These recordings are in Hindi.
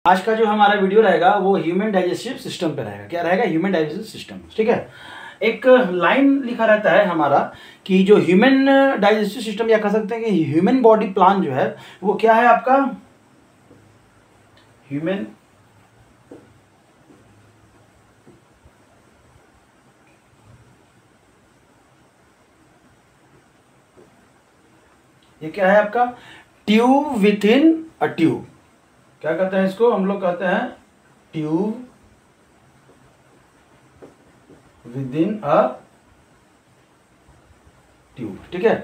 आज का जो हमारा वीडियो रहेगा वो ह्यूमन डाइजेस्टिव सिस्टम पे रहेगा। क्या रहेगा? Human digestive system. ठीक है, एक लाइन लिखा रहता है हमारा कि जो ह्यूमन डाइजेस्टिव सिस्टम, या कह सकते हैं कि ह्यूमन बॉडी प्लान जो है वो क्या है आपका? ह्यूमन ये क्या है आपका? Tube with in a tube. क्या कहते हैं इसको? हम लोग कहते हैं tube with in a tube. ठीक है,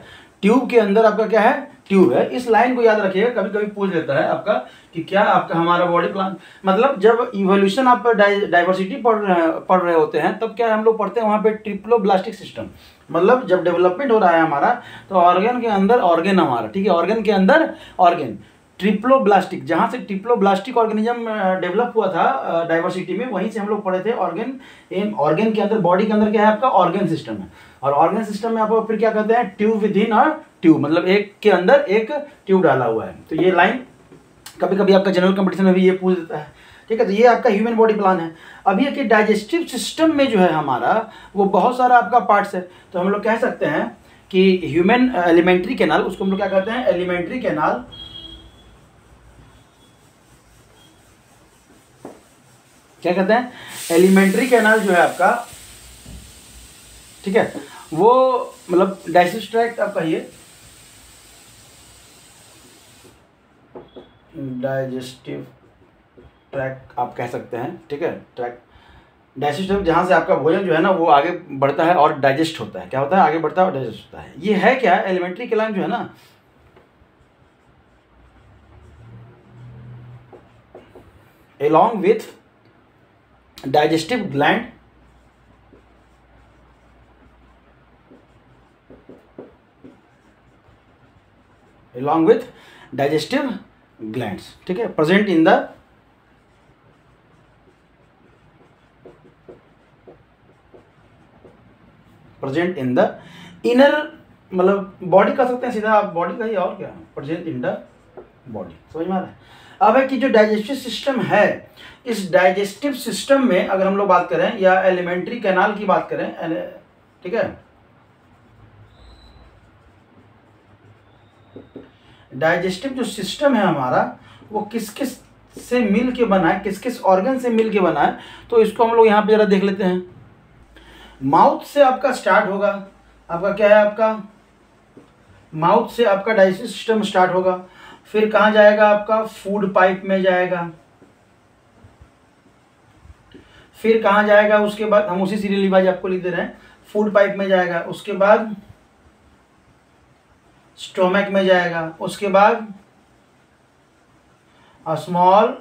ट्यूब के अंदर आपका क्या है? ट्यूब है। इस लाइन को याद रखिएगा, कभी कभी पूछ लेता है आपका कि क्या आपका हमारा बॉडी प्लान, मतलब जब इवोल्यूशन आप डाइवर्सिटी पढ़ रहे होते हैं तब क्या हम लोग पढ़ते हैं वहां पे ट्रिप्लोब्लास्टिक सिस्टम। मतलब जब डेवलपमेंट हो रहा है हमारा तो ऑर्गन के अंदर ऑर्गन हमारा, ठीक है, ऑर्गन के अंदर ऑर्गन ट्रिप्लोब्लास्टिक, जहां से ट्रिप्लोब्लास्टिक ऑर्गेनिज्म डेवलप हुआ था डाइवर्सिटी में, वहीं से हम लोग पढ़े थे ऑर्गन के अंदर, बॉडी के अंदर क्या है आपका? ऑर्गन सिस्टम है। और ऑर्गन सिस्टम में आप फिर क्या कहते हैं? Tube with in a tube, मतलब एक के अंदर एक ट्यूब डाला हुआ है। तो ये लाइन कभी कभी आपका जनरल कंपटीशन में भी ये पूछ देता है। ठीक है, तो ये आपका ह्यूमन बॉडी प्लान है। अब ये कि डाइजेस्टिव सिस्टम में जो है हमारा वो बहुत सारा आपका पार्ट्स है। तो हम लोग कह सकते हैं कि ह्यूमन एलिमेंट्री कैनाल, उसको हम लोग क्या कहते हैं? Alimentary canal. क्या कहते हैं? एलिमेंट्री कैनाल जो है आपका, ठीक है, वो मतलब डाइजेस्टिव ट्रैक्ट आप कहिए, डाइजेस्टिव ट्रैक्ट आप कह सकते हैं। ठीक है, ट्रैक्ट डाइजेस्टिव, जहाँ से आपका भोजन जो है ना वो आगे बढ़ता है और डाइजेस्ट होता है। क्या होता है? आगे बढ़ता है और डाइजेस्ट होता है। ये है क्या? एलिमेंट्री कैनाल जो है ना, along with digestive gland, along with digestive glands, ठीक है, present in the inner, मतलब बॉडी कर सकते हैं सीधा आप, बॉडी का ही, और क्या? Present in the body. समझ में आ रहा है? अब है कि जो डाइजेस्टिव सिस्टम है, इस डाइजेस्टिव सिस्टम में अगर हम लोग बात करें या एलिमेंट्री कैनाल की बात करें, ठीक है, डाइजेस्टिव जो सिस्टम है हमारा वो किस किस से मिल के बना है, किस किस ऑर्गन से मिल के बना है, तो इसको हम लोग यहाँ पे जरा देख लेते हैं। माउथ से आपका स्टार्ट होगा, आपका क्या है? आपका माउथ से आपका डाइजेस्टिव सिस्टम स्टार्ट होगा। फिर कहाँ जाएगा? आपका फूड पाइप में जाएगा। फिर कहाँ जाएगा? उसके बाद हम उसी सीरियल वाइज आपको लिख दे रहे हैं। फूड पाइप में जाएगा, उसके बाद स्टोमक में जाएगा, उसके बाद स्मॉल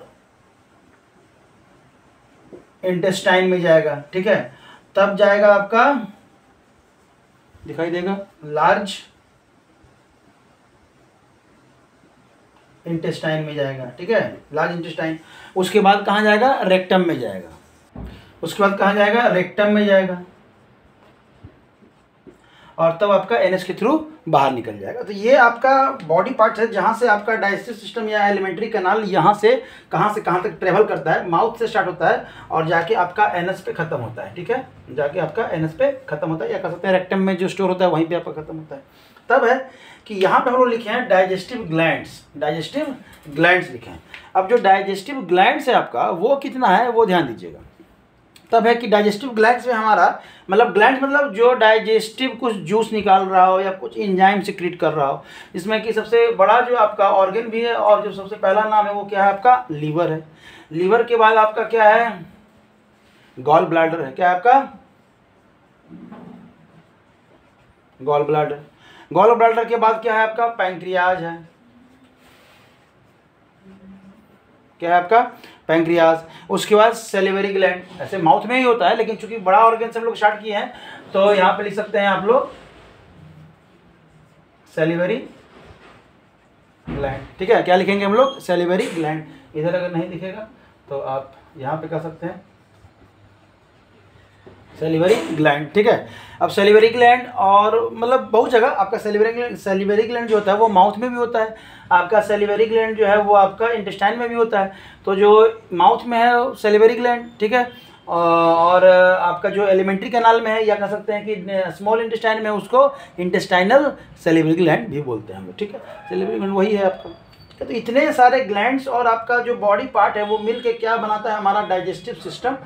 इंटेस्टाइन में जाएगा। ठीक है, तब जाएगा आपका, दिखाई देगा, लार्ज इंटेस्टाइन में जाएगा। ठीक है, लार्ज इंटेस्टाइन। उसके बाद कहाँ जाएगा? रेक्टम में जाएगा। उसके बाद कहाँ जाएगा? रेक्टम में जाएगा, और तब आपका एनएस के थ्रू बाहर निकल जाएगा। तो ये आपका बॉडी पार्ट है जहाँ से आपका डाइजेस्टिव सिस्टम या एलिमेंट्री कैनाल यहाँ से कहाँ तक ट्रेवल करता है। माउथ से स्टार्ट होता है और जाके आपका एनएस पे खत्म होता है। ठीक है, जाके आपका एनएस पे खत्म होता है, या कह सकते हैं रेक्टम में जो स्टोर होता है वहीं पे आपका खत्म होता है। तब है कि यहाँ पे हम लोग लिखे हैं डाइजेस्टिव ग्लैंड्स, डाइजेस्टिव ग्लैंड्स लिखे हैं। अब जो डाइजेस्टिव ग्लैंड्स है आपका वो कितना है वो ध्यान दीजिएगा। तब है कि डाइजेस्टिव ग्लैंड्स में हमारा, मतलब ग्लैंड्स मतलब जो डाइजेस्टिव कुछ जूस निकाल रहा हो या कुछ एंजाइम सिक्रीट कर रहा हो, जिसमें कि सबसे बड़ा जो आपका ऑर्गन भी है और जो सबसे पहला नाम है वो क्या है आपका? लीवर है। लीवर के बाद आपका क्या है? गॉल ब्लैडर है। क्या है आपका? Gall bladder. गॉल ब्लैडर के बाद क्या है आपका? पैंक्रियाज है। क्या है आपका? पैंक्रियाज। उसके बाद सेलिवरी ग्लैंड। ऐसे माउथ में ही होता है लेकिन चूंकि बड़ा ऑर्गन से हम लोग स्टार्ट किए हैं तो यहाँ पे लिख सकते हैं आप लोग सेलिवरी ग्लैंड। ठीक है, क्या लिखेंगे हम लोग? Salivary gland. इधर अगर नहीं दिखेगा तो आप यहाँ पे कह सकते हैं सेलिवरी ग्लैंड, ठीक है। अब सेलिवरी ग्लैंड और मतलब बहुत जगह आपका सेलिवरी ग्लैंड जो होता है वो माउथ में भी होता है, आपका सेलिवरी ग्लैंड जो है वो आपका इंटेस्टाइन में भी होता है। तो जो माउथ में है सेलिवरी ग्लैंड, ठीक है, और आपका जो एलिमेंट्री कैनाल में है या कह सकते हैं कि स्मॉल इंटेस्टाइन में, उसको इंटेस्टाइनल सेलिवरी ग्लैंड भी बोलते हैं हम लोग, ठीक है। सेलिवरी ग्लैंड वही है आपका, ठीक है। तो इतने सारे ग्लैंड्स और आपका जो बॉडी पार्ट है वो मिल के क्या बनाता है हमारा डाइजेस्टिव सिस्टम,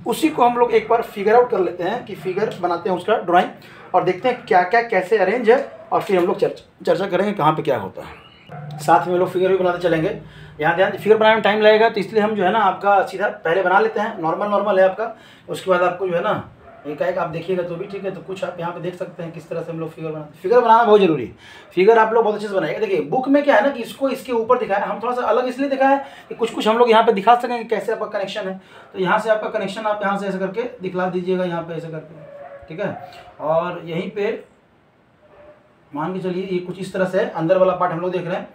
उसी को हम लोग एक बार फिगर आउट कर लेते हैं कि फिगर बनाते हैं उसका ड्राइंग और देखते हैं क्या क्या कैसे अरेंज है, और फिर हम लोग चर्चा करेंगे कहाँ पे क्या होता है। साथ में लोग फिगर भी बनाते चलेंगे। यहाँ ध्यान, फिगर बनाने में टाइम लगेगा तो इसलिए हम जो है ना आपका सीधा पहले बना लेते हैं, नॉर्मल है आपका। उसके बाद आपको जो है ना एक आप देखिएगा तो भी ठीक है। तो कुछ आप यहाँ पे देख सकते हैं किस तरह से हम लोग फिगर बनाते हैं। फिगर बनाना बहुत जरूरी है, फिगर आप लोग बहुत अच्छे से बनाएंगे। देखिए बुक में क्या है ना कि इसको इसके ऊपर दिखाया, हम थोड़ा सा अलग इसलिए दिखाया है कि कुछ हम लोग यहाँ पे दिखा सकें कि कैसे आपका कनेक्शन है। तो यहाँ से आपका कनेक्शन आप यहाँ से ऐसे करके दिखला दीजिएगा, यहाँ पे ऐसे करके, ठीक है। और यहीं पे मान के चलिए ये कुछ इस तरह से अंदर वाला पार्ट हम लोग देख रहे हैं।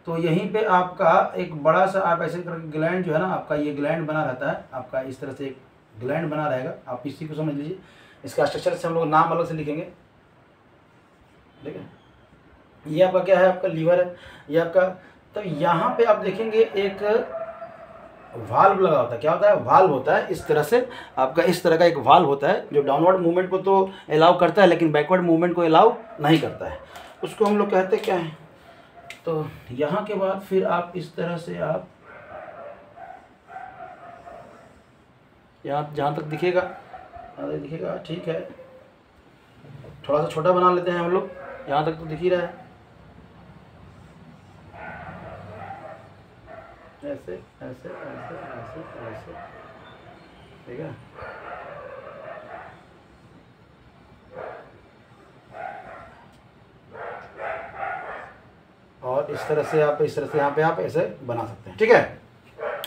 तो यहीं पे आपका एक बड़ा सा आप ऐसे करके ग्लैंड जो है ना आपका, ये ग्लैंड बना रहता है आपका, इस तरह से एक ग्लैंड बना रहेगा। आप इसी को समझ लीजिए, इसका स्ट्रक्चर से हम लोग नाम अलग से लिखेंगे, ठीक है। ये आपका क्या है, आपका लीवर है ये आपका। तो यहाँ पे आप देखेंगे एक वाल्व लगा होता है। क्या होता है, वाल्व होता है इस तरह से आपका, इस तरह का एक वाल्व होता है जो डाउनवर्ड मूवमेंट को तो अलाउ करता है लेकिन बैकवर्ड मूवमेंट को अलाउ नहीं करता है। उसको हम लोग कहते क्या है। तो यहाँ के बाद फिर आप इस तरह से आप यहाँ जहाँ तक दिखेगा ठीक है। थोड़ा सा छोटा बना लेते हैं हम लोग, यहाँ तक तो दिख ही रहा है। ऐसे ऐसे ऐसे ऐसे ऐसे, ठीक है। और इस तरह से आप यहाँ पे आप ऐसे बना सकते हैं, ठीक है।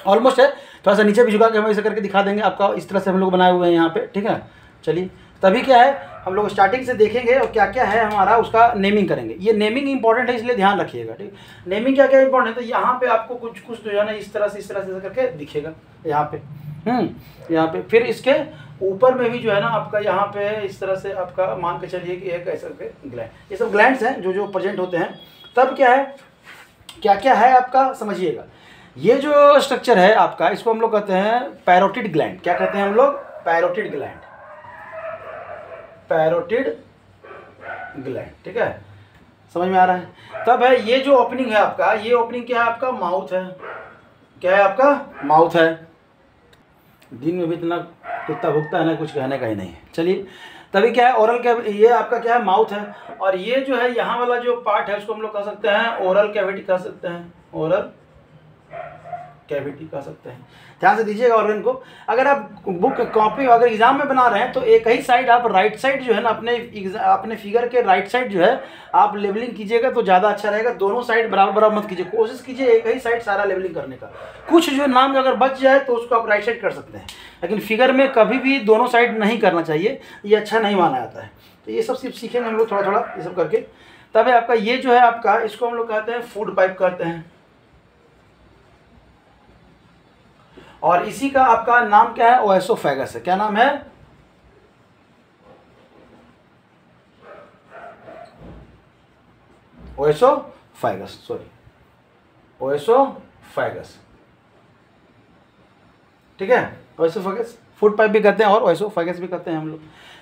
ऑलमोस्ट है, थोड़ा सा नीचे भी झुका के हम ऐसे करके दिखा देंगे आपका। इस तरह से हम लोग बनाए हुए हैं यहाँ पे, ठीक है। चलिए तभी क्या है, हम लोग स्टार्टिंग से देखेंगे और क्या क्या है हमारा उसका नेमिंग करेंगे। ये नेमिंग इंपॉर्टेंट है इसलिए ध्यान रखिएगा, ठीक। नेमिंग क्या क्या इंपॉर्टेंट है, तो यहाँ पे आपको कुछ जो है ना इस तरह से करके दिखेगा यहाँ पे, यहाँ पे। फिर इसके ऊपर में भी जो है ना आपका यहाँ पे इस तरह से आपका मान के चलिए कि एक ऐसा ग्लैंड, ये सब ग्लैंड्स हैं जो प्रेजेंट होते हैं। तब क्या है, क्या क्या है आपका समझिएगा। ये जो स्ट्रक्चर है आपका, इसको हम लोग कहते हैं पैरोटिड ग्लैंड। क्या कहते हैं हम लोग, पैरोटिड ग्लैंड, पैरोटिड ग्लैंड, ठीक है। समझ में आ रहा है। तब है ये जो ओपनिंग है आपका, ये ओपनिंग क्या है आपका, माउथ है। क्या है आपका, माउथ है। दिन में भी इतना कुत्ता भुगता है ना, कुछ कहने का ही नहीं है। चलिए तभी क्या है, ओरल कैविटी, ये आपका क्या है, माउथ है। और ये जो है यहाँ वाला जो पार्ट है उसको हम लोग कह सकते हैं ओरल कैविटी कह सकते हैं, ओरल कैविटी कह सकते हैं। ध्यान से दीजिएगा ऑर्गन को। अगर आप बुक कॉपी अगर एग्जाम में बना रहे हैं तो एक ही साइड आप राइट साइड जो है ना अपने फिगर के राइट साइड जो है आप लेवलिंग कीजिएगा तो ज़्यादा अच्छा रहेगा। दोनों साइड बराबर मत कीजिए, कोशिश कीजिए एक ही साइड सारा लेवलिंग करने का। कुछ जो नाम अगर बच जाए तो उसको आप राइट साइड कर सकते हैं, लेकिन फिगर में कभी भी दोनों साइड नहीं करना चाहिए, ये अच्छा नहीं माना जाता है। तो ये सब सिर्फ सीखेंगे हम लोग थोड़ा थोड़ा ये सब करके। तब है आपका ये जो है आपका, इसको हम लोग कहते हैं फूड पाइप कहते हैं। और इसी का आपका नाम क्या है, ओएसोफेगस है। क्या नाम है, ओएसोफेगस, सॉरी ओएसोफेगस, ठीक है। ओएसोफेगस फूड पाइप भी कहते हैं और ओएसोफेगस भी कहते हैं हम लोग।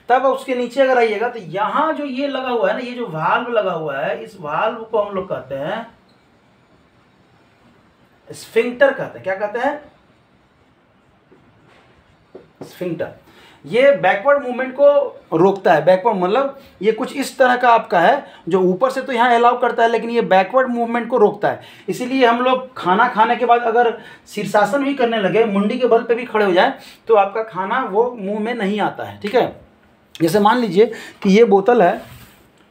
तब उसके नीचे अगर आइएगा तो यहाँ जो ये लगा हुआ है ना, ये जो वाल्व लगा हुआ है, इस वाल्व को हम लोग कहते हैं स्फिंक्टर कहते हैं। क्या कहते हैं, स्फिंक्टर। ये बैकवर्ड मूवमेंट को रोकता है। बैकवर्ड मतलब ये कुछ इस तरह का आपका है जो ऊपर से तो यहाँ अलाउ करता है लेकिन ये बैकवर्ड मूवमेंट को रोकता है। इसीलिए हम लोग खाना खाने के बाद अगर शीर्षासन भी करने लगे, मुंडी के बल पे भी खड़े हो जाए तो आपका खाना वो मुंह में नहीं आता है, ठीक है। जैसे मान लीजिए कि ये बोतल है,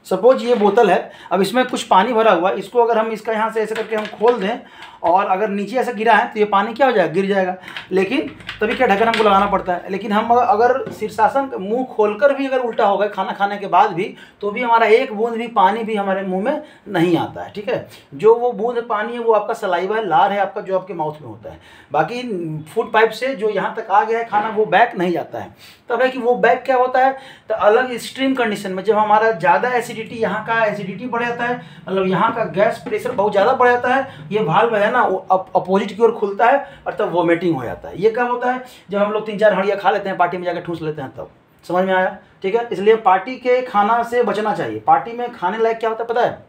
सपोज ये बोतल है, अब इसमें कुछ पानी भरा हुआ है। इसको अगर हम इसका यहाँ से ऐसे करके हम खोल दें और अगर नीचे ऐसा गिरा है तो ये पानी क्या हो जाएगा, गिर जाएगा। लेकिन तभी क्या ढक्कन हमको लगाना पड़ता है। लेकिन हम अगर शीर्षासन मुंह खोलकर भी अगर उल्टा हो गए खाना खाने के बाद भी, तो भी हमारा एक बूंद भी पानी भी हमारे मुंह में नहीं आता है, ठीक है। जो वो बूंद पानी है वो आपका सलाइवा है, लार है आपका, जो आपके माउथ में होता है। बाकी फूड पाइप से जो यहाँ तक आ गया है खाना, वो बैक नहीं जाता है। तब है कि वो बैक क्या होता है, तो अलग एक्सट्रीम कंडीशन में जब हमारा ज़्यादा एसिडिटी, यहाँ का एसिडिटी बढ़ जाता है, मतलब यहाँ का गैस प्रेशर बहुत ज़्यादा बढ़ जाता है, ये वाल्व है ना वो अपोजिट की ओर खुलता है और तब वोमिटिंग हो जाता है। ये कब होता है, जब हम लोग 3-4 हंडिया खा लेते हैं, पार्टी में जाकर ठूस लेते हैं, तब। समझ में आया, ठीक है। इसलिए पार्टी के खाना से बचना चाहिए। पार्टी में खाने लायक क्या होता है पता है,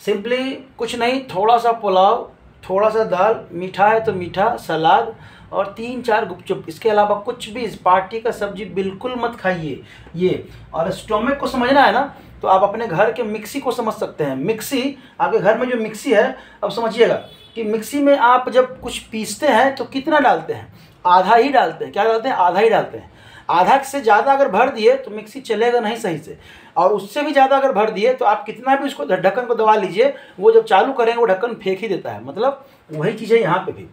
सिंपली कुछ नहीं, थोड़ा सा पुलाव, थोड़ा सा दाल, मीठा है तो मीठा, सलाद और 3-4 गुपचुप, इसके अलावा कुछ भी। इस पार्टी का सब्जी बिल्कुल मत खाइए ये। और स्टोमक को समझना है ना, तो आप अपने घर के मिक्सी को समझ सकते हैं। मिक्सी, आपके घर में जो मिक्सी है, अब समझिएगा कि मिक्सी में आप जब कुछ पीसते हैं तो कितना डालते हैं, आधा ही डालते हैं। क्या डालते हैं, आधा ही डालते हैं। आधा से ज़्यादा अगर भर दिए तो मिक्सी चलेगा नहीं सही से, और उससे भी ज़्यादा अगर भर दिए तो आप कितना भी उसको ढक्कन को दबा लीजिए, वो जब चालू करेंगे वो ढक्कन फेंक ही देता है। मतलब वही चीज़ है यहाँ पे भी।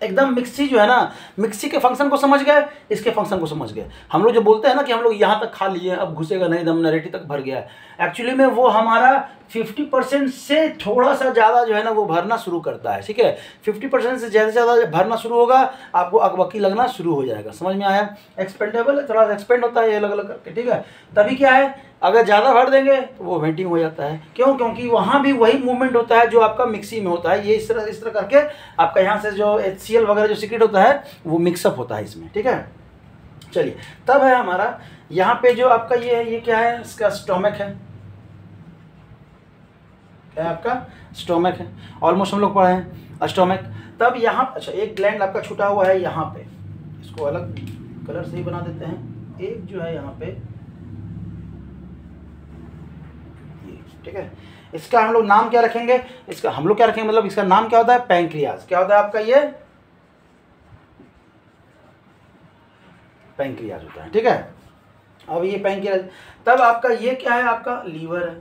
एकदम मिक्सी जो है ना, मिक्सी के फंक्शन को समझ गए, इसके फंक्शन को समझ गए। हम लोग जो बोलते हैं ना कि हम लोग यहाँ तक खा लिए, अब घुसेगा नहीं, दम नरेटी तक भर गया है, एक्चुअली में वो हमारा 50% से थोड़ा सा ज़्यादा जो है ना वो भरना शुरू करता है, ठीक है। 50% से ज़्यादा भरना शुरू होगा, आपको अकबकी लगना शुरू हो जाएगा। समझ में आया, एक्सपेंडेबल है, थोड़ा सा एक्सपेंड होता है ये अलग अलग करके, ठीक है। तभी क्या है, अगर ज़्यादा भर देंगे तो वो वेंटिंग हो जाता है। क्यों, क्योंकि वहाँ भी वही मूवमेंट होता है जो आपका मिक्सी में होता है। ये इस तरह करके आपका यहाँ से जो HCl वगैरह जो सीक्रेट होता है वो मिक्सअप होता है इसमें, ठीक है। चलिए, तब है हमारा यहाँ पे जो आपका ये है, ये क्या है, इसका स्टोमक है। क्या है आपका, स्टोमक है। ऑलमोस्ट हम लोग पढ़े हैं स्टोमक। तब यहाँ, अच्छा, एक ग्लैंड आपका छूटा हुआ है यहाँ पे, इसको अलग कलर से ही बना देते हैं। एक जो है यहाँ पे, ठीक है, इसका हम लोग नाम क्या रखेंगे, इसका हम लोग क्या रखेंगे, मतलब इसका नाम क्या होता है, पैंक्रियाज। क्या होता है आपका, ये पैंक्रियाज होता है, ठीक है। अब ये पैंक्रियाज, तब आपका ये क्या है, आपका लीवर है।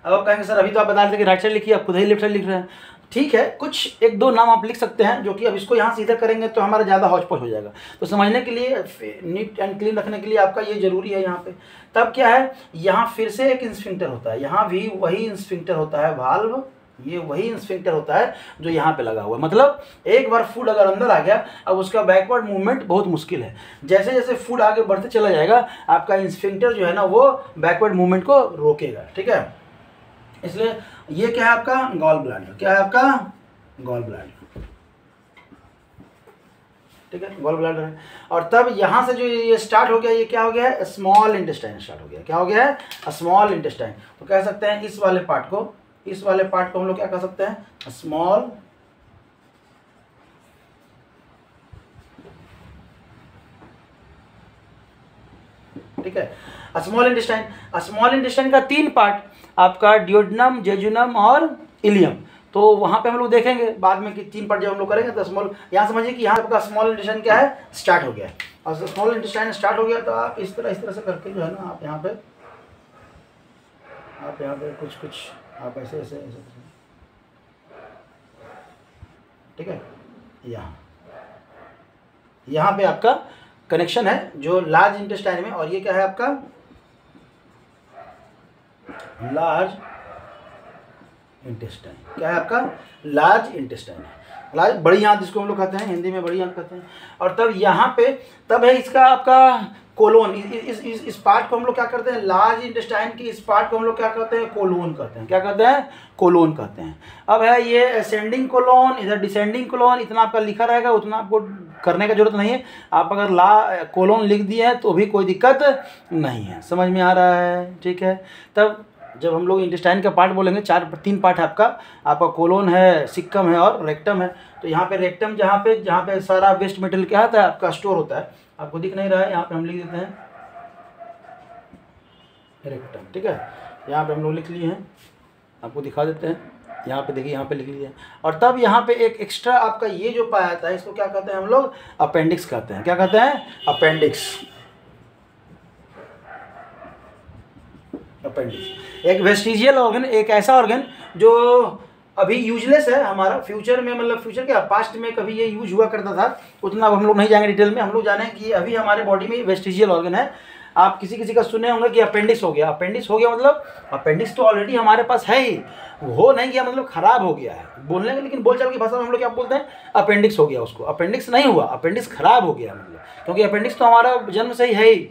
अब आप कहेंगे सर अभी तो आप बता रहे थे कि राइट साइड लिखिए, आप खुद ही लेफ्ट साइड लिख रहे हैं। ठीक है, कुछ 1-2 नाम आप लिख सकते हैं, जो कि अब इसको यहाँ से इधर करेंगे तो हमारा ज़्यादा हौच पौच हो जाएगा। तो समझने के लिए, नीट एंड क्लीन रखने के लिए आपका ये जरूरी है यहाँ पे। तब क्या है, यहाँ फिर से एक इंस्फिंक्टर होता है, यहाँ भी वही इंस्फिंक्टर होता है, वाल्व, ये वही इंस्फिंक्टर होता है जो यहाँ पे लगा हुआ है। मतलब एक बार फूड अगर अंदर आ गया, अब उसका बैकवर्ड मूवमेंट बहुत मुश्किल है। जैसे जैसे फूड आगे बढ़ते चला जाएगा, आपका इंस्फिंक्टर जो है ना वो बैकवर्ड मूवमेंट को रोकेगा, ठीक है। इसलिए ये क्या है आपका, गॉल ब्लैडर। क्या है आपका, गॉल ब्लैडर, ठीक है, गॉल ब्लैडर है। और तब यहाँ से जो ये स्टार्ट हो गया, ये क्या हो गया है, स्मॉल इंटेस्टाइन स्टार्ट हो गया। क्या हो गया है, स्मॉल इंटेस्टाइन। तो कह सकते हैं इस वाले पार्ट को, इस वाले पार्ट को हम लोग क्या कह सकते हैं, स्मॉल ठीक है, स्मॉल इंटेस्टाइन। स्मॉल इंटेस्टाइन का 3 पार्ट, आपका ड्यूोडेनम, जेजुनम और इलियम। तो वहाँ पे हम लोग देखेंगे बाद में कि 3 पार्ट जब हम लोग करेंगे तो स्मॉल, यहाँ समझिए कि यहाँ आपका स्मॉल इंटेस्टाइन क्या है, स्टार्ट हो गया है। और स्मॉल इंटेस्टाइन स्टार्ट हो गया तो आप इस तरह से करके जो है ना, आप यहाँ पे कुछ आप ऐसे, ठीक है। यहाँ पे आपका कनेक्शन है जो लार्ज इंटेस्टाइन में, और ये क्या है आपका, लार्ज इंटेस्टाइन। क्या है आपका, लार्ज इंटेस्टाइन है, लार्ज, बड़ी आंत जिसको हम लोग कहते हैं, हिंदी में बड़ी आंत कहते हैं। और तब यहाँ पे, तब है इसका आपका कोलोन। इस पार्ट को हम लोग क्या करते हैं, लार्ज इंटेस्टाइन की इस पार्ट को हम लोग क्या कहते हैं, कोलोन कहते हैं। क्या कहते हैं, कोलोन कहते हैं। अब है ये असेंडिंग कोलोन, इधर डिसेंडिंग कोलोन, इतना आपका लिखा रहेगा, उतना आपको करने का जरूरत नहीं है। आप अगर कोलोन लिख दिए हैं तो भी कोई दिक्कत नहीं है। समझ में आ रहा है, ठीक है। तब जब हम लोग इंटेस्टाइन का पार्ट बोलेंगे, 3 पार्ट है आपका कोलोन है, सिक्कम है और रेक्टम है। तो यहाँ पे रेक्टम, जहाँ पे सारा वेस्ट मटेरियल क्या होता है आपका, स्टोर होता है। आपको दिख नहीं रहा है, यहाँ पे हम लिख देते हैं रेक्टम, ठीक है। यहाँ पे हम लोग लिख लिए हैं, आपको दिखा देते हैं। यहाँ पे देखिए, यहाँ पे लिख लिया। और तब यहाँ पे एक एक्स्ट्रा आपका ये जो पाया जाता है, इसको क्या कहते हैं हम लोग, अपेंडिक्स कहते हैं। क्या कहते हैं, अपेंडिक्स। अपेंडिक्स एक वेस्टिजियल ऑर्गन, एक ऐसा ऑर्गन जो अभी यूजलेस है हमारा, फ्यूचर में मतलब फ्यूचर क्या पास्ट में कभी ये यूज हुआ करता था, उतना अब हम लोग नहीं जाएंगे डिटेल में। हम लोग जाने कि अभी हमारे बॉडी में वेस्टिजियल ऑर्गन है। आप किसी किसी का सुने होंगे कि अपेंडिक्स हो गया। अपेंडिक्स हो गया मतलब अपेंडिक्स तो ऑलरेडी हमारे पास है ही, हो नहीं गया मतलब खराब हो गया है बोलने के, लेकिन बोलचाल की भाषा में हम लोग क्या बोलते हैं, अपेंडिक्स हो गया। उसको अपेंडिक्स नहीं हुआ, अपेंडिक्स खराब हो गया मतलब, क्योंकि अपेंडिक्स तो हमारा जन्म से ही है ही।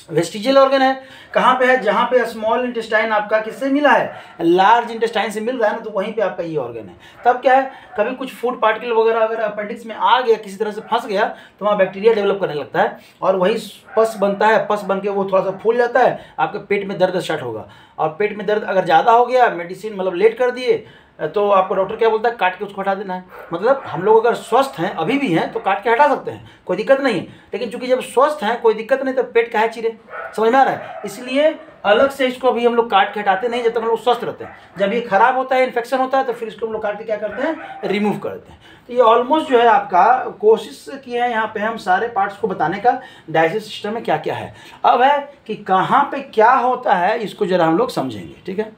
वेस्टिजियल ऑर्गन है कहाँ पे है, जहाँ पे स्मॉल इंटेस्टाइन आपका किससे मिला है, लार्ज इंटेस्टाइन से मिल रहा है ना, तो वहीं पे आपका ये ऑर्गन है। तब क्या है, कभी कुछ फूड पार्टिकल वगैरह अगर अपेंडिक्स में आ गया, किसी तरह से फंस गया, तो वहाँ बैक्टीरिया डेवलप करने लगता है और वही पस बनता है। पस बन के वो थोड़ा सा फूल जाता है, आपके पेट में दर्द स्टार्ट होगा। और पेट में दर्द अगर ज़्यादा हो गया, मेडिसिन मतलब लेट कर दिए, तो आपको डॉक्टर क्या बोलता है, काट के उसको हटा देना है। मतलब हम लोग अगर स्वस्थ हैं अभी भी हैं तो काट के हटा सकते हैं, कोई दिक्कत नहीं है। लेकिन चूंकि जब स्वस्थ हैं कोई दिक्कत नहीं, तो पेट काहे चिरे, समझ में आ रहा है। इसलिए अलग से इसको अभी हम लोग काट के हटाते नहीं जब तक हम लोग स्वस्थ रहते हैं। जब ये खराब होता है, इन्फेक्शन होता है, तो फिर इसको हम लोग काट के क्या करते हैं, रिमूव कर देते हैं। तो ये ऑलमोस्ट जो है आपका कोशिश की है यहाँ पे हम सारे पार्ट्स को बताने का, डाइजेस्ट सिस्टम में क्या क्या है। अब है कि कहाँ पे क्या होता है, इसको जरा हम लोग समझेंगे, ठीक है।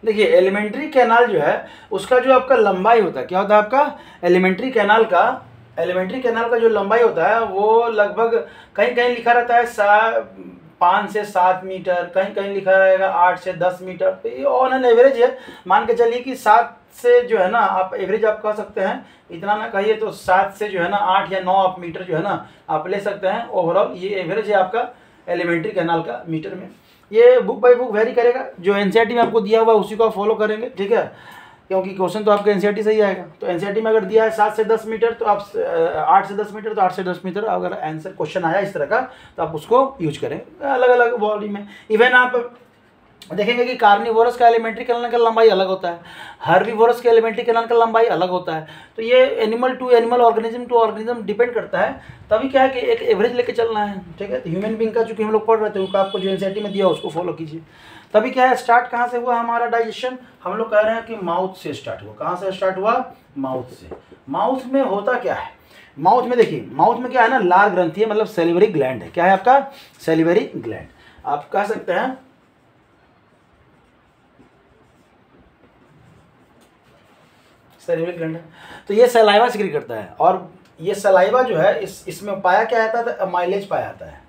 देखिए एलिमेंट्री कैनाल जो है उसका जो आपका लंबाई होता है, क्या होता है आपका एलिमेंट्री कैनाल का जो लंबाई होता है वो लगभग कहीं कहीं लिखा रहता है 5 से 7 मीटर, कहीं कहीं लिखा रहेगा 8 से 10 मीटर। तो ये ऑन एन एवरेज है, मान के चलिए कि 7 से जो है ना आप एवरेज आप कह सकते हैं, इतना ना कहिए तो 7 से जो है ना 8 या 9 आप मीटर जो है ना आप ले सकते हैं। ओवरऑल ये एवरेज है आपका एलिमेंट्री कैनाल का मीटर में। ये बुक बाय बुक वेरी करेगा, जो एनसीईआरटी में आपको दिया हुआ है उसी को आप फॉलो करेंगे, ठीक है, क्योंकि क्वेश्चन तो आपका एनसीईआरटी से ही आएगा। तो एनसीईआरटी में अगर दिया है 7 से 10 मीटर तो आप 8 से 10 मीटर, तो 8 से 10 मीटर अगर आंसर क्वेश्चन आया इस तरह का तो आप उसको यूज करें अलग अलग बॉडी में। इवन आप देखेंगे कि कार्निवोरस का एलिमेंट्री कैनाल का लंबाई अलग होता है, हर्बीवोरस के एलिमेंट्री कैनाल का लंबाई अलग होता है। तो ये animal to animal, organism to organism depend करता है। तभी क्या है कि एक एवरेज लेके चलना है, ठीक है। तो ह्यूमन बींग का चूंकि हम लोग पढ़ रहे थे, उनका आपको जो एनसीईआरटी में दिया उसको फॉलो कीजिए। तभी क्या है, स्टार्ट कहाँ से हुआ हमारा डाइजेशन, हम लोग कह रहे हैं कि माउथ से स्टार्ट हुआ। कहाँ से स्टार्ट हुआ, माउथ से। माउथ में होता क्या है, माउथ में देखिए, माउथ में क्या है ना, लार ग्रंथि है, मतलब सेलिवरी ग्लैंड है। क्या है आपका, सेलिवरी ग्लैंड आप कह सकते हैं। सेलिवरी ग्लैंड है, तो ये सलाइवा सिक्रीट करता है। और ये सलाइवा जो है इसमें पाया क्या जाता है, तो अमाइलेज पाया जाता है।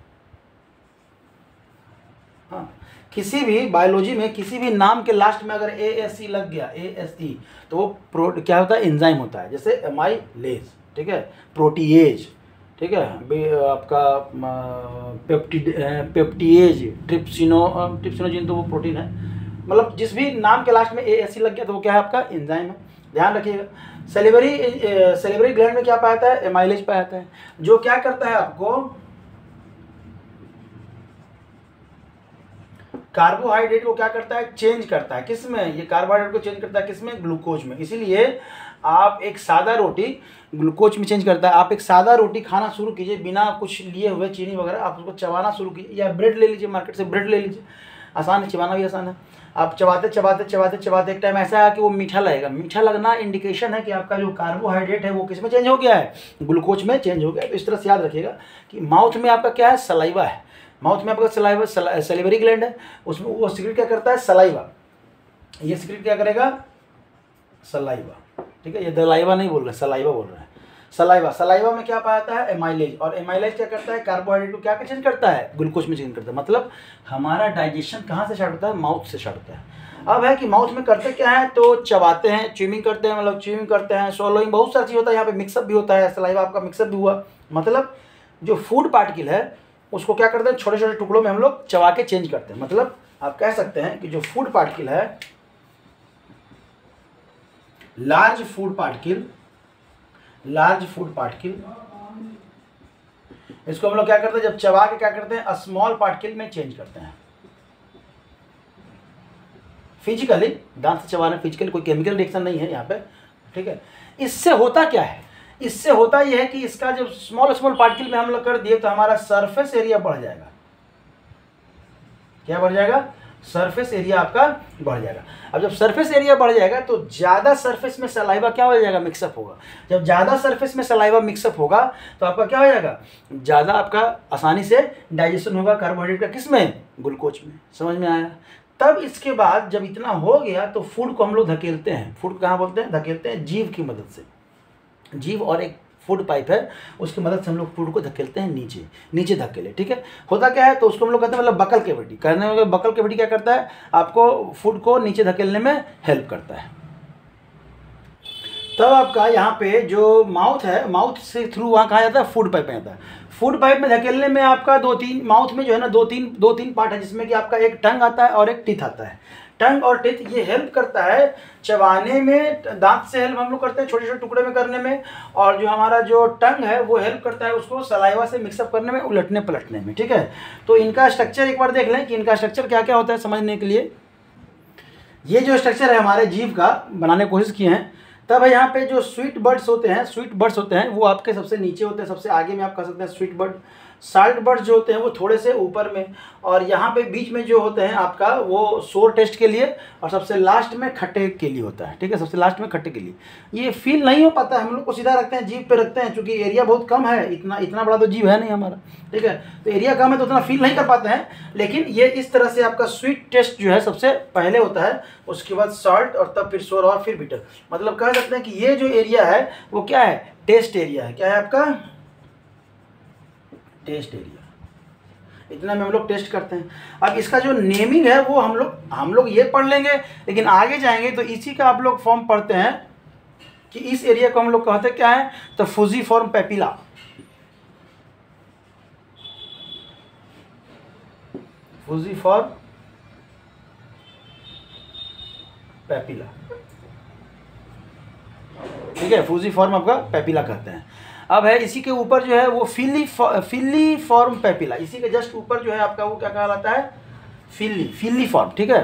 हाँ, किसी भी बायोलॉजी में किसी भी नाम के लास्ट में अगर ASE लग गया, ASE, तो वो क्या होता है, एंजाइम होता है। जैसे अमाइलेज, ठीक है, प्रोटीएज, ठीक है, आपका पेप्टिएज, ट्रिप्सिनोजिन, तो वो प्रोटीन है। मतलब जिस भी नाम के लास्ट में ASE लग गया तो वो क्या है, आपका एंजाइम है, ध्यान रखिएगा। सेलिवरी ग्लैंड में क्या पाया जाता है, एमाइलेज पाया जाता है, जो क्या करता है आपको कार्बोहाइड्रेट को क्या करता है, चेंज करता है। किस में, ये कार्बोहाइड्रेट को चेंज करता है किस में, ग्लूकोज में। इसीलिए आप एक सादा रोटी ग्लूकोज में चेंज करता है। आप एक सादा रोटी खाना शुरू कीजिए बिना कुछ लिए हुए, चीनी वगैरह, आप उसको चबाना शुरू कीजिए, या ब्रेड ले लीजिए, मार्केट से ब्रेड ले लीजिए, आसान है, चबाना भी आसान है। आप चबाते चबाते चबाते चबाते एक टाइम ऐसा है कि वो मीठा लगेगा। मीठा लगना इंडिकेशन है कि आपका जो कार्बोहाइड्रेट है वो किस में चेंज हो गया है, ग्लूकोज में चेंज हो गया है। तो इस तरह से याद रखिएगा कि माउथ में आपका क्या है, सलाइवा है। माउथ में आपका सलाइवा, सेलिवरी ग्लैंड है, उसमें वो सिक्रेट क्या करता है, सलाइवा। ये सिक्रेट क्या करेगा, सलाइवा, ठीक है। ये दलाइवा नहीं बोल रहे, सलाइवा बोल रहे हैं। सलाइवा, सलाइवा में क्या पाया जाता है, एमाइलेज। और एमाइलेज क्या करता है, कार्बोहाइड्रेट को क्या चेंज करता है, ग्लूकोज में चेंज करता है। मतलब हमारा डाइजेशन कहाँ से स्टार्ट होता है, माउथ से स्टार्ट होता है। अब है कि माउथ में करते क्या है, तो चबाते हैं, च्यूइंग करते हैं, मतलब च्यूइंग करते हैं, swallowing, बहुत सारी चीज़ होता है। यहाँ पे मिक्सअप भी होता है, सलाइवा आपका मिक्सअप भी हुआ। मतलब जो फूड पार्टिकल है उसको क्या करते हैं, छोटे छोटे टुकड़ों में हम लोग चबा के चेंज करते हैं। मतलब आप कह सकते हैं कि जो फूड पार्टिकल है, लार्ज फूड पार्टिकल, इसको हम लोग क्या करते हैं, जब चबा के क्या करते हैं, स्मॉल पार्टिकल में चेंज करते हैं। फिजिकली दांत से चबाना, फिजिकली कोई केमिकल रिएक्शन नहीं है यहाँ पे, ठीक है। इससे होता क्या है, इससे होता यह है कि इसका जब स्मॉल पार्टिकल में हम लोग कर दिए तो हमारा सरफेस एरिया बढ़ जाएगा। क्या बढ़ जाएगा, सरफेस एरिया आपका बढ़ जाएगा। अब जब सरफेस एरिया बढ़ जाएगा तो ज़्यादा सरफेस में सलाइवा क्या हो जाएगा, मिक्सअप होगा। जब ज़्यादा सरफेस में सलाइवा मिक्सअप होगा तो आपका क्या हो जाएगा, ज़्यादा आपका आसानी से डाइजेशन होगा कार्बोहाइड्रेट का, किस में, ग्लूकोज में। समझ में आया, तब इसके बाद जब इतना हो गया तो फूड को हम लोग धकेलते हैं। फूड कहाँ बोलते हैं? धकेलते हैं जीभ की मदद से। जीभ और एक फूड पाइप है, उसकी मदद से हम लोग फूड को धकेलते हैं नीचे, नीचे धकेले, ठीक है। होता क्या है, तो उसको हम लोग कहते हैं मतलब बकल कैविटी। कहने में बकल कैविटी क्या करता है, आपको फूड को नीचे धकेलने में हेल्प करता है। तब आपका यहाँ पे जो माउथ है, माउथ से थ्रू वहाँ कहाँ जाता है, फूड पाइप में जाता है। फूड पाइप में धकेलने में आपका दो तीन, माउथ में जो है ना दो तीन पार्ट है, जिसमें कि आपका एक टंग आता है और एक टीथ आता है। टंग और टीथ ये हेल्प करता है चबाने में, दांत से हेल्प हम लोग करते हैं छोटे छोटे टुकड़े में करने में, और जो हमारा जो टंग है वो हेल्प करता है उसको सलाइवा से मिक्सअप करने में, उलटने पलटने में, ठीक है। तो इनका स्ट्रक्चर एक बार देख लें कि इनका स्ट्रक्चर क्या क्या होता है समझने के लिए। ये जो स्ट्रक्चर है हमारे जीभ का बनाने की कोशिश किए हैं। तब है यहाँ पे जो स्वीट बर्ड्स होते हैं, स्वीट बर्ड्स होते हैं वो आपके सबसे नीचे होते हैं, सबसे आगे में आप कह सकते हैं स्वीट बर्ड। साल्ट बर्ड्स जो होते हैं वो थोड़े से ऊपर में, और यहाँ पे बीच में जो होते हैं आपका वो सोर टेस्ट के लिए, और सबसे लास्ट में खट्टे के लिए होता है, ठीक है। सबसे लास्ट में खट्टे के लिए ये फील नहीं हो पाता है, हम लोग को सीधा रखते हैं, जीभ पे रखते हैं, क्योंकि एरिया बहुत कम है, इतना बड़ा तो जीभ है नहीं हमारा, ठीक है। तो एरिया कम है तो उतना फील नहीं कर पाते हैं। लेकिन ये इस तरह से आपका स्वीट टेस्ट जो है सबसे पहले होता है, उसके बाद सॉल्ट, और तब फिर सोर, और फिर बिटर। मतलब कह सकते हैं कि ये जो एरिया है वो क्या है, टेस्ट एरिया है। क्या है आपका? Test area. इतना में हम लोग टेस्ट करते हैं। अब इसका जो नेमिंग है वो हम लोग ये पढ़ लेंगे, लेकिन आगे जाएंगे तो इसी का आप लोग फॉर्म पढ़ते हैं कि इस एरिया को हम लोग कहते हैं क्या है, तो फूजिफॉर्म पेपिला। फूजिफॉर्म पेपिला, ठीक है। फूजिफॉर्म आपका पेपिला कहते हैं। अब है इसी के ऊपर जो है वो फिलीफॉर्म पेपिला, इसी के जस्ट ऊपर जो है आपका वो क्या कहलाता है, फिलीफॉर्म, ठीक है।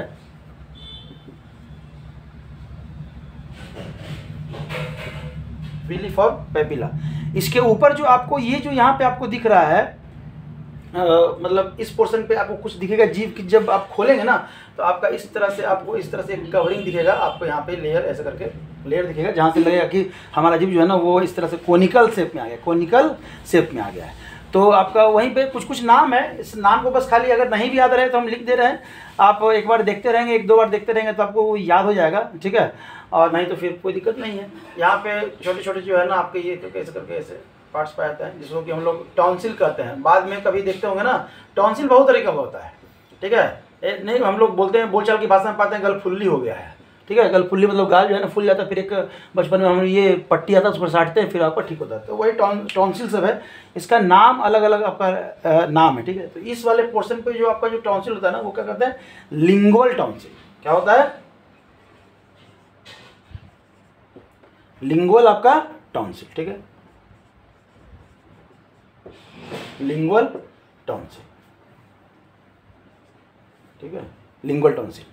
Filiform papilla. इसके ऊपर जो आपको ये जो यहाँ पे आपको दिख रहा है, मतलब इस पोर्शन पे आपको कुछ दिखेगा जीभ की, जब आप खोलेंगे ना तो आपका इस तरह से आपको इस तरह से एक कवरिंग दिखेगा, आपको यहाँ पे लेयर ऐसे करके लेयर दिखेगा, जहाँ से लगेगा कि हमारा जीभ जो है ना वो इस तरह से कोनिकल शेप में आ गया, कोनिकल शेप में आ गया है। तो आपका वहीं पे कुछ नाम है, इस नाम को बस खाली अगर नहीं भी याद रहे तो हम लिख दे रहे हैं, आप एक बार देखते रहेंगे, एक दो बार देखते रहेंगे तो आपको याद हो जाएगा, ठीक है। और नहीं तो फिर कोई दिक्कत नहीं है। यहाँ पे छोटे छोटे जो है ना आपके ये तो कैसे करके ऐसे पार्ट्स पाए जाते हैं, जिसको कि हम लोग टॉन्सिल कहते हैं। बाद में कभी देखते होंगे ना, टॉन्सिल बहुत तरीके का होता है, ठीक है। नहीं हम लोग बोलते हैं, बोलचाल की भाषा में पाते हैं गलफुल्ली हो गया है, ठीक है। गलफुल्ली मतलब गाल जो है ना फूल जाता है, फिर एक बचपन में हम ये पट्टी आता है उस पर साटते हैं, फिर आपका ठीक होता है। तो वही टॉन्सिल सब है, इसका नाम अलग अलग आपका नाम है, ठीक है। तो इस वाले पोर्शन पे जो आपका जो टॉन्सिल होता है ना वो क्या कहते हैं, लिंगुअल टॉन्सिल। क्या होता है? लिंगुअल आपका टॉन्सिल, ठीक है। लिंगुअल टॉन्सिल, ठीक है, लिंगुअल टॉन्सिल।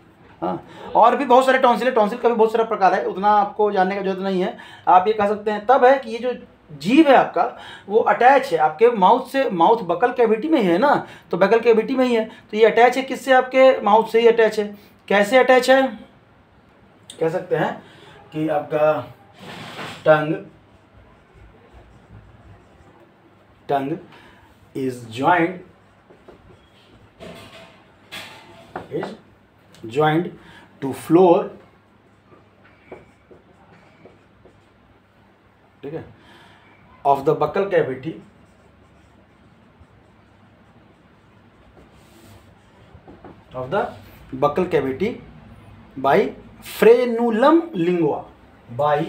हाँ, और भी बहुत सारे टॉन्सिल है, टॉन्सिल का भी बहुत सारा प्रकार है, उतना आपको जानने का जरूरत नहीं है। आप ये कह सकते हैं तब है कि ये जो जीभ है आपका वो अटैच है आपके माउथ से, माउथ बकल कैविटी में ही है ना, तो बकल कैविटी में ही है, तो ये अटैच है किससे, आपके माउथ से ही अटैच है। कैसे अटैच है? कह सकते हैं कि आपका टंग is joined to floor, ठीक है, of the buccal cavity by frenulum lingua, by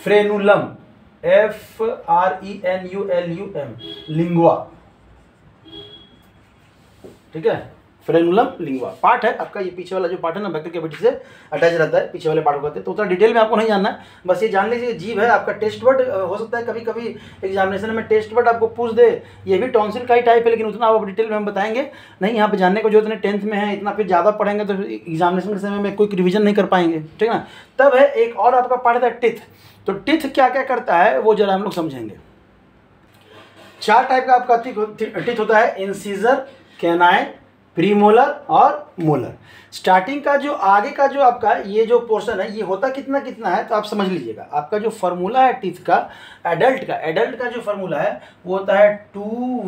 frenulum, FRENULUM, lingua, ठीक है। फ्रेनुलम लिंगुआ पार्ट है आपका, ये पीछे वाला जो पार्ट है ना बकल कैविटी से अटैच रहता है, पीछे वाले पार्ट को कहते हैं। तो उतना डिटेल में आपको नहीं जानना है, बस ये जान लीजिए जीभ है आपका। टेस्ट वर्ड हो सकता है कभी कभी एग्जामिनेशन में टेस्ट वर्ड आपको पूछ दे, ये भी टॉन्सिल का ही टाइप है, लेकिन उतना आप डिटेल में हम बताएंगे नहीं, यहाँ पे जानने को जो इतने 10th में है, इतना फिर ज़्यादा पढ़ेंगे तो एग्जामिनेशन के समय में कोई रिविजन नहीं कर पाएंगे, ठीक है ना। तब है एक और आपका पार्ट था टिथ। तो टिथ क्या क्या करता है वो जरा हम लोग समझेंगे। 4 टाइप का आपका टिथ होता है, इंसीजर, कैनाइन, प्रीमोलर और मोलर। स्टार्टिंग का जो आगे का जो आपका ये जो पोर्शन है ये होता कितना कितना है तो आप समझ लीजिएगा। आपका जो फार्मूला है टीथ का, एडल्ट का जो फार्मूला है वो होता है 2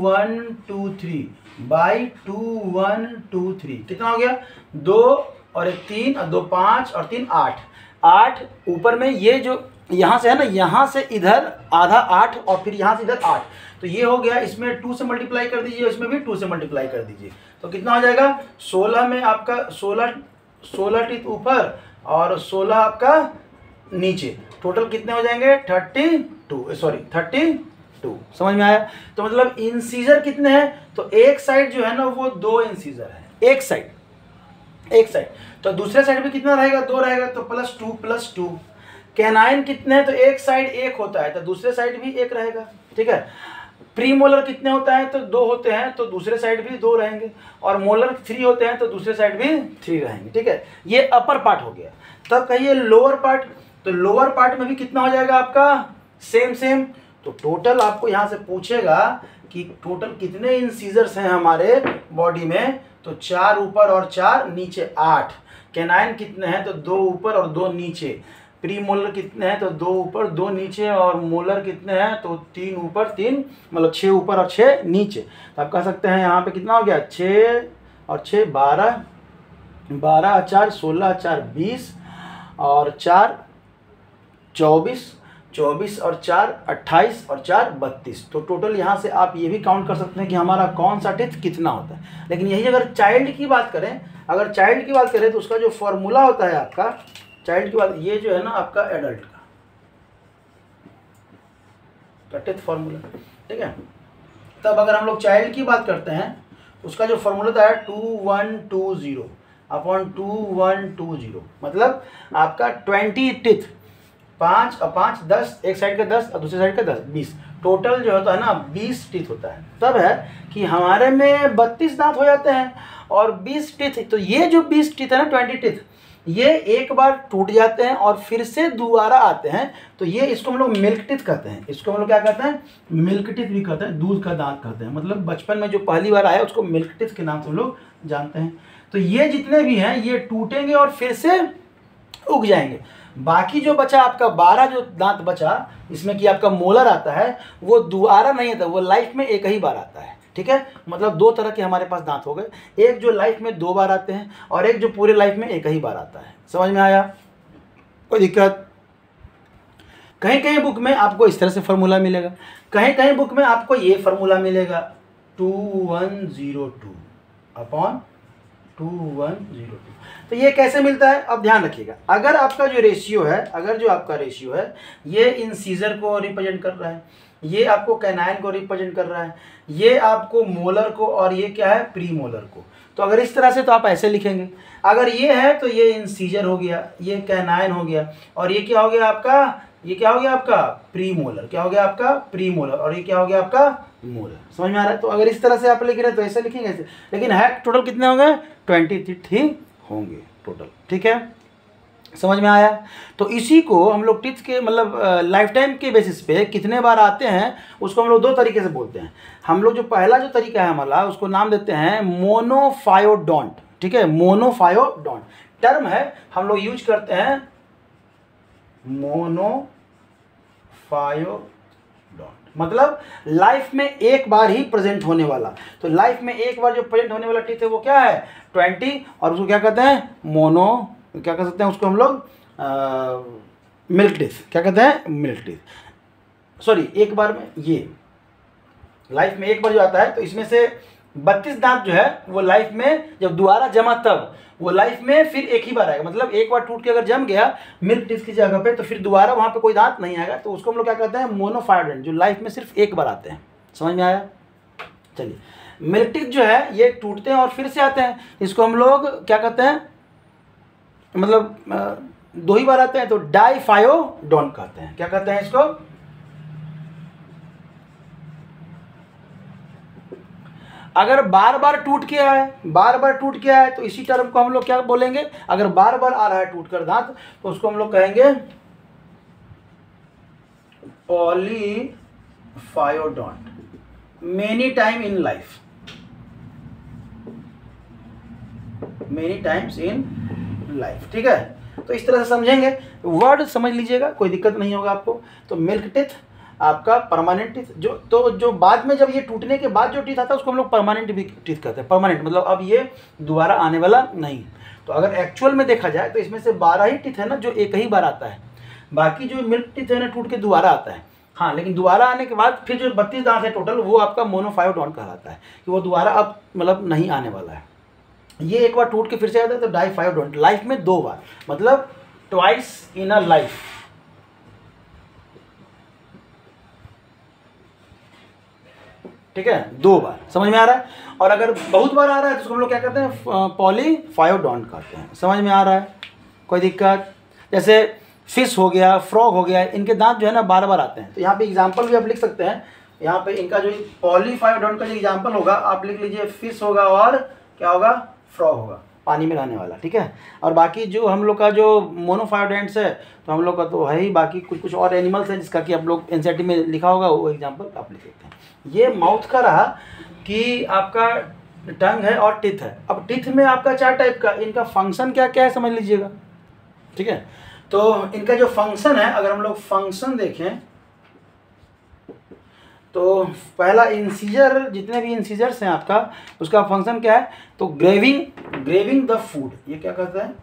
1 2 3 बाई 2 1 2 3। कितना हो गया? 2 और 1 3 और 2 5 और 3 8। 8 ऊपर में ये जो यहाँ से है ना, यहाँ से इधर आधा 8 और फिर यहाँ से इधर 8, तो ये हो गया। इसमें 2 से मल्टीप्लाई कर दीजिए, इसमें भी 2 से मल्टीप्लाई कर दीजिए, तो कितना हो जाएगा? 16 में आपका 16 टीथ ऊपर और 16 आपका नीचे, टोटल कितने हो जाएंगे? 32। समझ में आया? तो मतलब इंसीजर कितने हैं? तो एक साइड जो है ना वो 2 इंसीजर है, एक साइड। तो दूसरे साइड भी कितना रहेगा? 2 रहेगा, तो +2 कैनाइन कितने हैं? तो एक साइड 1 होता है तो दूसरे साइड भी 1 रहेगा, ठीक है। प्रीमोलर कितने होता है? तो 2 होते हैं तो दूसरे साइड भी 2 रहेंगे, और मोलर 3 होते हैं तो दूसरे साइड भी 3 रहेंगे, ठीक है। ये अपर पार्ट हो गया। तब कहिए लोअर पार्ट, तो लोअर पार्ट में भी कितना हो जाएगा आपका? सेम। तो टोटल आपको यहाँ से पूछेगा कि टोटल कितने इंसीजर्स हैं हमारे बॉडी में, तो 4 ऊपर और 4 नीचे 8। कैनाइन कितने हैं? तो 2 ऊपर और 2 नीचे। प्रीमोलर कितने हैं? तो 2 ऊपर 2 नीचे, और मोलर कितने हैं? तो 3 ऊपर 3, मतलब 6 ऊपर और 6 नीचे। तो आप कह सकते हैं यहाँ पे कितना हो गया? 6 और 6 12, 12 और 4 16, 4 20 और 4 24, 24 और 4 28 और 4 32। तो टोटल यहाँ से आप ये भी काउंट कर सकते हैं कि हमारा कौन सा टीथ कितना होता है। लेकिन यही अगर चाइल्ड की बात करें, तो उसका जो फॉर्मूला होता है आपका चाइल्ड की बात, ये जो है ना आपका एडल्ट का टीथ फॉर्मूला, ठीक है। तब अगर हम लोग चाइल्ड की बात करते हैं, उसका जो फॉर्मूला होता है 2120 अपॉन 2120, मतलब आपका 20 टीथ, 5 और 5 10, एक साइड का 10 और दूसरी साइड का 10 20, टोटल जो होता है ना 20 टीथ होता है। तब है कि हमारे में 32 दांत हो जाते हैं और 20 टीथ। तो ये जो 20 टीथ है ना, 20 टीथ, ये एक बार टूट जाते हैं और फिर से दोबारा आते हैं, तो ये इसको हम लोग मिल्क टीथ कहते हैं। इसको हम लोग क्या कहते हैं? मिल्क टीथ भी कहते हैं, दूध का दांत कहते हैं। मतलब बचपन में जो पहली बार आया उसको मिल्क टीथ के नाम से हम लोग जानते हैं। तो ये जितने भी हैं ये टूटेंगे और फिर से उग जाएंगे। बाकी जो बचा आपका 12 जो दांत बचा, इसमें कि आपका मोलर आता है, वो दोबारा नहीं आता, वो लाइफ में एक ही बार आता है, ठीक है। मतलब 2 तरह के हमारे पास दांत हो गए, एक जो लाइफ में 2 बार आते हैं और एक जो पूरे लाइफ में एक ही बार आता है। समझ में आया? कोई दिक्कत? कहीं कहीं बुक में आपको इस तरह से फॉर्मूला मिलेगा, कहीं कहीं बुक में आपको ये फॉर्मूला मिलेगा 2102 अपॉन 2102। तो ये कैसे मिलता है? अब ध्यान रखिएगा, अगर आपका जो रेशियो है, ये इंसीजर को रिप्रेजेंट कर रहा है, ये आपको कैनाइन को रिप्रेजेंट कर रहा है, ये आपको मोलर को, और ये क्या है? प्री मोलर को। तो अगर इस तरह से तो आप ऐसे लिखेंगे। अगर ये है तो ये इंसीजर हो गया, ये कैनाइन हो गया, और ये क्या हो गया आपका? Pre molar. क्या हो गया आपका? Pre molar. और ये क्या हो गया आपका? मोलर। समझ में आ रहा है? तो अगर इस तरह से आप लिख रहे हैं तो ऐसे लिखेंगे ऐसे, लेकिन है टोटल कितने होंगे? 23 ही होंगे टोटल, ठीक है। समझ में आया? तो इसी को हम लोग टीथ के मतलब लाइफ टाइम के बेसिस पे कितने बार आते हैं उसको हम लोग 2 तरीके से बोलते हैं। हम लोग जो पहला जो तरीका है हमारा, उसको नाम देते हैं मोनोफायोडोंट, ठीक है। मोनोफायोडोंट टर्म है, हम लोग यूज करते हैं मोनोफायोडोंट, मतलब लाइफ में एक बार ही प्रेजेंट होने वाला। तो लाइफ में एक बार जो प्रेजेंट होने वाला टीथ है वो क्या है? 20, और उसको क्या कहते हैं? क्या कह सकते हैं उसको हम लोग? Milk teeth. क्या कहते हैं? Milk teeth. सॉरी, एक बार में ये लाइफ में एक बार जो आता है, तो इसमें से 32 दांत जो है वो लाइफ में जब दोबारा जमा, तब वो लाइफ में फिर एक ही बार आएगा। मतलब एक बार टूट के अगर जम गया मिल्क टीथ की जगह पे, तो फिर दोबारा वहाँ पे कोई दांत नहीं आएगा। तो उसको हम लोग क्या कहते हैं? मोनोफायोडोंट, जो लाइफ में सिर्फ एक बार आते हैं। समझ में आया? चलिए, मिल्क टीथ जो है ये टूटते हैं और फिर से आते हैं, इसको हम लोग क्या कहते हैं? मतलब 2 ही बार आते हैं तो डाइफायोडोंट कहते हैं। क्या कहते हैं इसको? अगर बार बार टूट के आए, तो इसी टर्म को हम लोग क्या बोलेंगे? अगर बार बार आ रहा है टूट कर दांत, तो उसको हम लोग कहेंगे polyphyodont. Many time in life, many times in life. ठीक है, तो इस तरह से समझेंगे, वर्ड समझ लीजिएगा, कोई दिक्कत नहीं होगा आपको। तो मिल्क टीथ आपका परमानेंट टीथ, जो बाद में जब ये टूटने के बाद जो टीथ आता है उसको हम लोग परमानेंट भी टीथ कहते हैं। परमानेंट मतलब अब ये दोबारा आने वाला नहीं। तो अगर एक्चुअल में देखा जाए तो इसमें से 12 ही टीथ है ना जो एक ही बार आता है, बाकी जो मिल्क टीथ है ना टूट के दोबारा आता है। हाँ, लेकिन दोबारा आने के बाद फिर जो 32 दांत है टोटल, वो आपका मोनोफायोडोंट कहलाता है, कि वो दोबारा अब मतलब नहीं आने वाला है। ये एक बार टूट के फिर से आता है तो डाइफायोडोंट, लाइफ में 2 बार, मतलब ट्वाइस इन अ लाइफ। ठीक है, 2 बार, समझ में आ रहा है। और अगर बहुत बार आ रहा है तो उसको हम लोग क्या कहते हैं, पॉलीफायोडोंट कहते हैं। समझ में आ रहा है, कोई दिक्कत? जैसे फिश हो गया, फ्रॉग हो गया, इनके दांत जो है ना बार बार आते हैं। तो यहाँ पे एग्जाम्पल भी आप लिख सकते हैं। यहाँ पे इनका जो पॉलीफायोडोंट का जो एग्जाम्पल होगा आप लिख लीजिए, फिश होगा और क्या होगा, फ्रॉग होगा, पानी में रहने वाला। ठीक है, और बाकी जो हम लोग का जो मोनोफायोडेंट्स है तो हम लोग का तो है ही, बाकी कुछ और एनिमल्स हैं जिसका कि आप लोग एनसीईआरटी में लिखा होगा, वो एग्जाम्पल आप लिख सकते हैं। ये माउथ का रहा कि आपका टंग है और टीथ है। अब टीथ में आपका 4 टाइप का, इनका फंक्शन क्या क्या है समझ लीजिएगा। ठीक है, तो इनका जो फंक्शन है, अगर हम लोग फंक्शन देखें तो पहला इंसीजर, जितने भी इंसीजर्स हैं आपका, उसका फंक्शन क्या है, तो ग्रेविंग द फूड, ये क्या कहता है,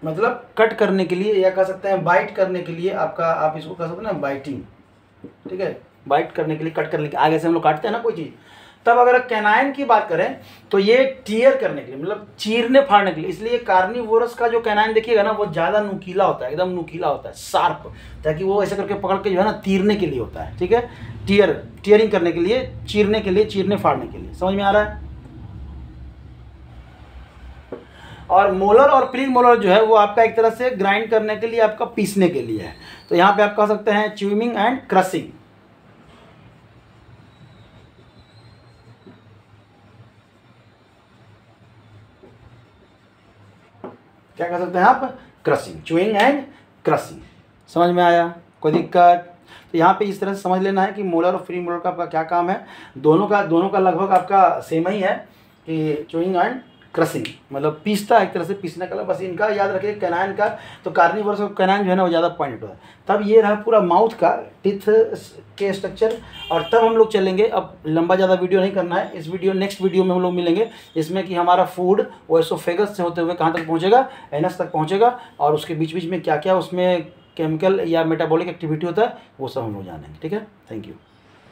मतलब कट करने के लिए, या कह सकते हैं बाइट करने के लिए आपका, आप इसको कह सकते हैं ना बाइटिंग। ठीक है, बाइट करने के लिए, कट करने के, आगे से हम लोग काटते हैं ना कोई चीज़। तब अगर कैनाइन की बात करें तो ये टीयर करने के लिए, मतलब चीरने फाड़ने के लिए। इसलिए कार्निवोरस का जो कैनाइन देखिएगा ना वो ज़्यादा नुकीला होता है, एकदम नुकीला होता है, शार्प, ताकि वो ऐसे करके पकड़ के जो है ना तीरने के लिए होता है। ठीक है, टीयरिंग करने के लिए, चीरने के लिए, चीरने फाड़ने के लिए। समझ में आ रहा है। और मोलर और प्री मोलर जो है वो आपका एक तरह से ग्राइंड करने के लिए, आपका पीसने के लिए है। तो यहाँ पे आप कह सकते हैं च्यूइंग एंड क्रशिंग। क्या कह सकते हैं आप, क्रशिंग, च्यूइंग एंड क्रशिंग। समझ में आया, कोई दिक्कत? तो यहाँ पे इस तरह से समझ लेना है कि मोलर और फ्री मोलर का आपका क्या काम है। दोनों का लगभग आपका सेम ही है कि च्यूइंग एंड क्रशिंग, मतलब पीसता है, एक तरह से पीसने का। बस इनका याद रखिए कैनाइन का, तो कार्निवोरस का कैनाइन जो है ना वो ज़्यादा पॉइंट होता है। तब ये रहा पूरा माउथ का टीथ के स्ट्रक्चर। और तब हम लोग चलेंगे, अब लंबा ज़्यादा वीडियो नहीं करना है, इस नेक्स्ट वीडियो में हम लोग मिलेंगे, इसमें कि हमारा फूड वो एसोफेगस से होते हुए कहाँ तक पहुँचेगा, एनस तक पहुँचेगा, और उसके बीच बीच में क्या क्या उसमें केमिकल या मेटाबॉलिक एक्टिविटी होता है वो सब हम लोग जानेंगे। ठीक है, थैंक यू।